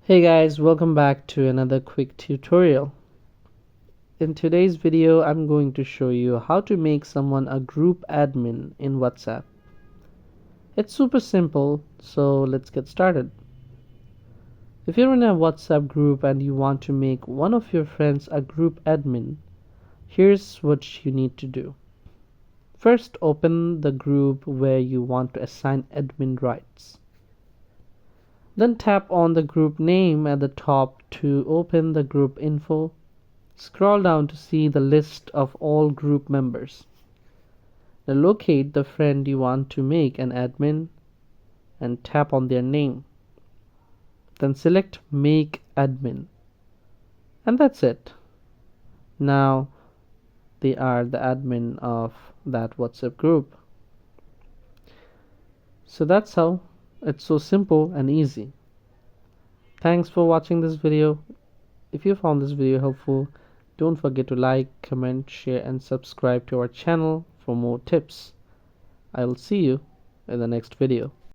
Hey guys, welcome back to another quick tutorial. In today's video, I'm going to show you how to make someone a group admin in WhatsApp. It's super simple, so let's get started. If you're in a WhatsApp group and you want to make one of your friends a group admin, here's what you need to do. First, open the group where you want to assign admin rights. Then tap on the group name at the top to open the group info. Scroll down to see the list of all group members. Now locate the friend you want to make an admin and tap on their name. Then select Make Admin. And that's it. Now they are the admin of that WhatsApp group. So that's how. It's so simple and easy. Thanks for watching this video. If you found this video helpful, don't forget to like, comment, share and subscribe to our channel for more tips. I will see you in the next video.